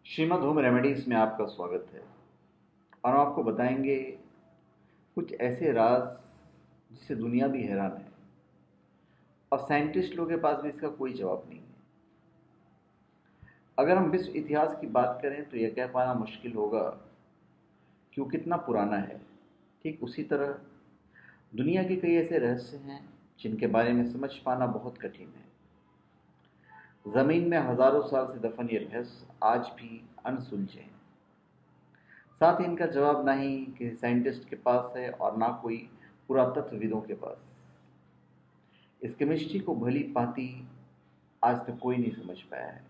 Shrimad home remedies में आपका स्वागत है। और हम आपको बताएंगे कुछ ऐसे राज जिससे दुनिया भी हैरान है और साइंटिस्ट लोगों के पास भी इसका कोई जवाब नहीं है। अगर हम विश्व इतिहास की बात करें तो यह कह पाना मुश्किल होगा कि वो कितना पुराना है। ठीक उसी तरह दुनिया के कई ऐसे रहस्य हैं जिनके बारे में समझ पाना बहुत कठिन है। ज़मीन में हजारों साल से दफन ये रहस्य आज भी अनसुलझे हैं। साथ ही इनका जवाब ना ही किसी साइंटिस्ट के पास है और ना कोई पुरातत्वविदों के पास। इस केमिस्ट्री को भली भांति आज तक कोई नहीं समझ पाया है।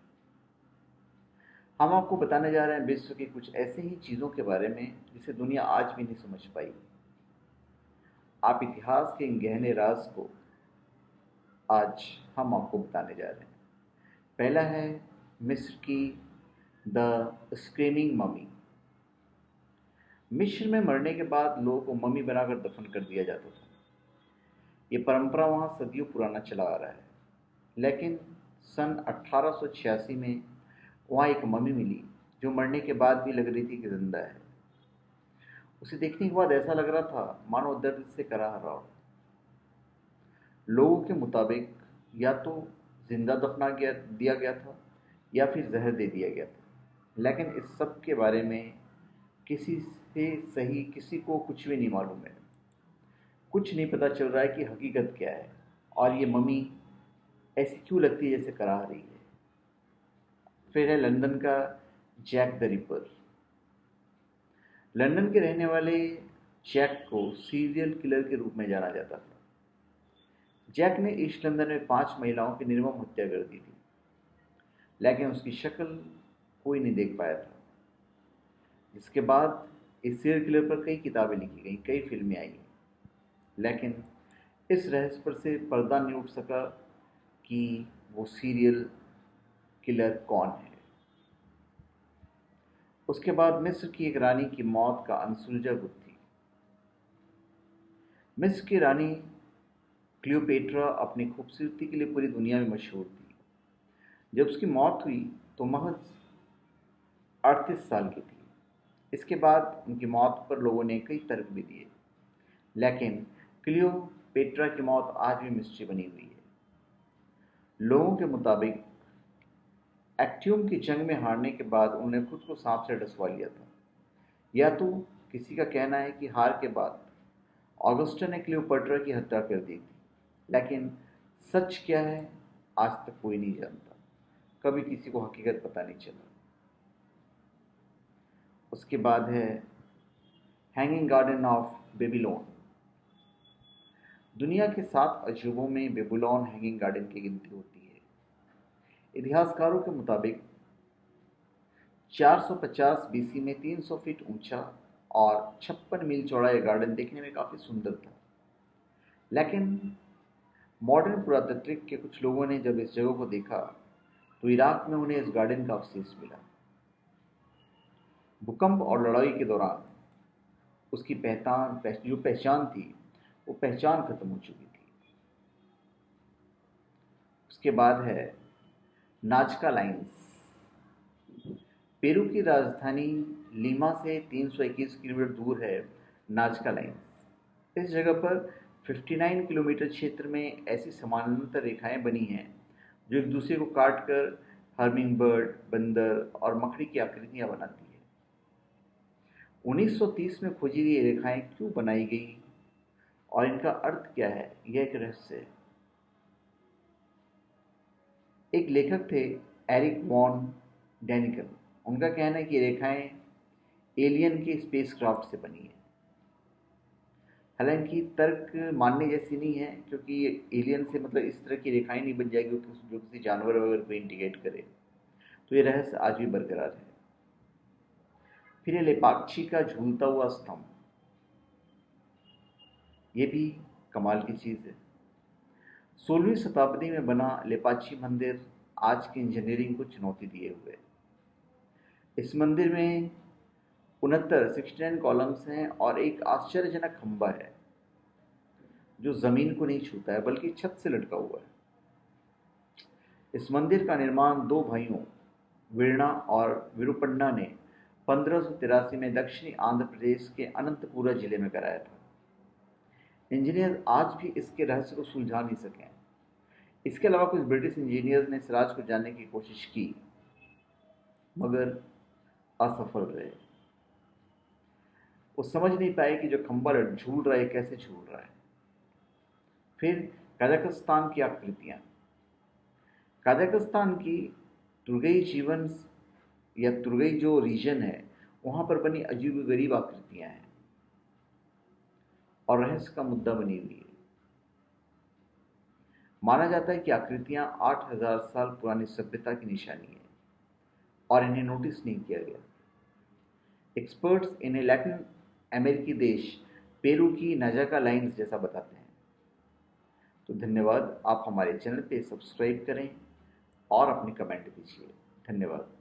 हम आपको बताने जा रहे हैं विश्व की कुछ ऐसे ही चीज़ों के बारे में जिसे दुनिया आज भी नहीं समझ पाई। आप इतिहास के इन गहने राज को आज हम आपको बताने जा रहे हैं। पहला है मिस्र की द स्क्रीमिंग ममी। मिस्र में मरने के बाद लोगों को मम्मी बनाकर दफन कर दिया जाता था। ये परंपरा वहाँ सदियों पुराना चला आ रहा है। लेकिन सन 1886 में वहाँ एक मम्मी मिली जो मरने के बाद भी लग रही थी कि जिंदा है। उसे देखने के बाद ऐसा लग रहा था मानो दर्द से कराह रहा हो। लोगों के मुताबिक या तो जिंदा दिया गया था या फिर जहर दे दिया गया था। लेकिन इस सब के बारे में किसी से सही किसी को कुछ भी नहीं मालूम है। कुछ नहीं पता चल रहा है कि हकीकत क्या है और ये मम्मी ऐसी क्यों लगती है जैसे कराह रही है। फिर है लंदन का जैक द रिपर। लंदन के रहने वाले जैक को सीरियल किलर के रूप में जाना जाता था। जैक ने ईस्ट लंदन में 5 महिलाओं की निर्मम हत्या कर दी थी, लेकिन उसकी शक्ल कोई नहीं देख पाया था। जिसके बाद इस सीरियल किलर पर कई किताबें लिखी गई, कई फिल्में आई, लेकिन इस रहस्य पर से पर्दा नहीं उठ सका कि वो सीरियल किलर कौन है। उसके बाद मिस्र की एक रानी की मौत का अनसुलझा गुत्थी थी। मिस्र की रानी क्लियोपेट्रा अपनी खूबसूरती के लिए पूरी दुनिया में मशहूर थी। जब उसकी मौत हुई तो महज 38 साल की थी। इसके बाद उनकी मौत पर लोगों ने कई तर्क भी दिए, लेकिन क्लियोपेट्रा की मौत आज भी मिस्ट्री बनी हुई है। लोगों के मुताबिक एक्टियम की जंग में हारने के बाद उन्होंने खुद को सांप से डसवा लिया था, या तो किसी का कहना है कि हार के बाद ऑगस्टा ने क्लियोपेट्रा की हत्या कर दी थी। लेकिन सच क्या है आज तक कोई नहीं जानता। कभी किसी को हकीकत पता नहीं चला। उसके बाद है हैंगिंग गार्डन ऑफ बेबीलोन। दुनिया के 7 अजूबों में बेबीलोन हैंगिंग गार्डन की गिनती होती है। इतिहासकारों के मुताबिक 450 बीसी में 300 फीट ऊंचा और 56 मील चौड़ा यह गार्डन देखने में काफी सुंदर था। लेकिन मॉडर्न पुरातात्विक के कुछ लोगों ने जब इस जगह को देखा तो इराक में उन्हें इस गार्डन का अवशेष मिला। भूकंप और लड़ाई के दौरान उसकी पहचान थी वो पहचान खत्म हो चुकी थी। उसके बाद है नाजका लाइन्स। पेरू की राजधानी लीमा से 321 किलोमीटर दूर है नाजका लाइन्स। इस जगह पर 59 किलोमीटर क्षेत्र में ऐसी समानांतर रेखाएं बनी हैं जो एक दूसरे को काट कर हर्मिंग बर्ड, बंदर और मकड़ी की आकृतियां बनाती है। 1930 में खोजी गई रेखाएं क्यों बनाई गई और इनका अर्थ क्या है, यह एक रहस्य है। एक लेखक थे एरिक वॉन डैनिकल। उनका कहना है कि रेखाएं एलियन के स्पेसक्राफ्ट से बनी है। हालांकि तर्क मानने जैसी नहीं है, क्योंकि एलियन से मतलब इस तरह की रेखाएं नहीं बन जाएगी जो किसी जानवर वगैरह को इंडिकेट करे। तो ये रहस्य आज भी बरकरार है। फिर ये लेपाक्षी का झूलता हुआ स्तंभ, ये भी कमाल की चीज़ है। 16वीं शताब्दी में बना लेपाक्षी मंदिर आज की इंजीनियरिंग को चुनौती दिए हुए है। इस मंदिर में 69 कॉलम्स हैं और एक आश्चर्यजनक खंभा है जो जमीन को नहीं छूता है बल्कि छत से लटका हुआ है। इस मंदिर का निर्माण 2 भाइयों वीणा और विरूपण्णा ने 1583 में दक्षिणी आंध्र प्रदेश के अनंतपुरा जिले में कराया था। इंजीनियर आज भी इसके रहस्य को सुलझा नहीं सके हैं। इसके अलावा कुछ ब्रिटिश इंजीनियर्स ने इस राज को जानने की कोशिश की, मगर असफल रहे। वो समझ नहीं पाए कि जो खंबा झूल रहा है कैसे झूल रहा है। फिर कजाकिस्तान की आकृतियां। कजाकिस्तान की तुर्गई जीवन या तुर्गई जो रीजन है, वहां पर बनी अजीब गरीब आकृतियां हैं और रहस्य का मुद्दा बनी हुई है। माना जाता है कि आकृतियां 8000 साल पुरानी सभ्यता की निशानी है और इन्हें नोटिस नहीं किया गया। एक्सपर्ट्स इन्हें लैटिन अमेरिकी देश पेरू की नजाका लाइन्स जैसा बताते हैं। तो धन्यवाद। आप हमारे चैनल पे सब्सक्राइब करें और अपनी कमेंट दीजिए। धन्यवाद।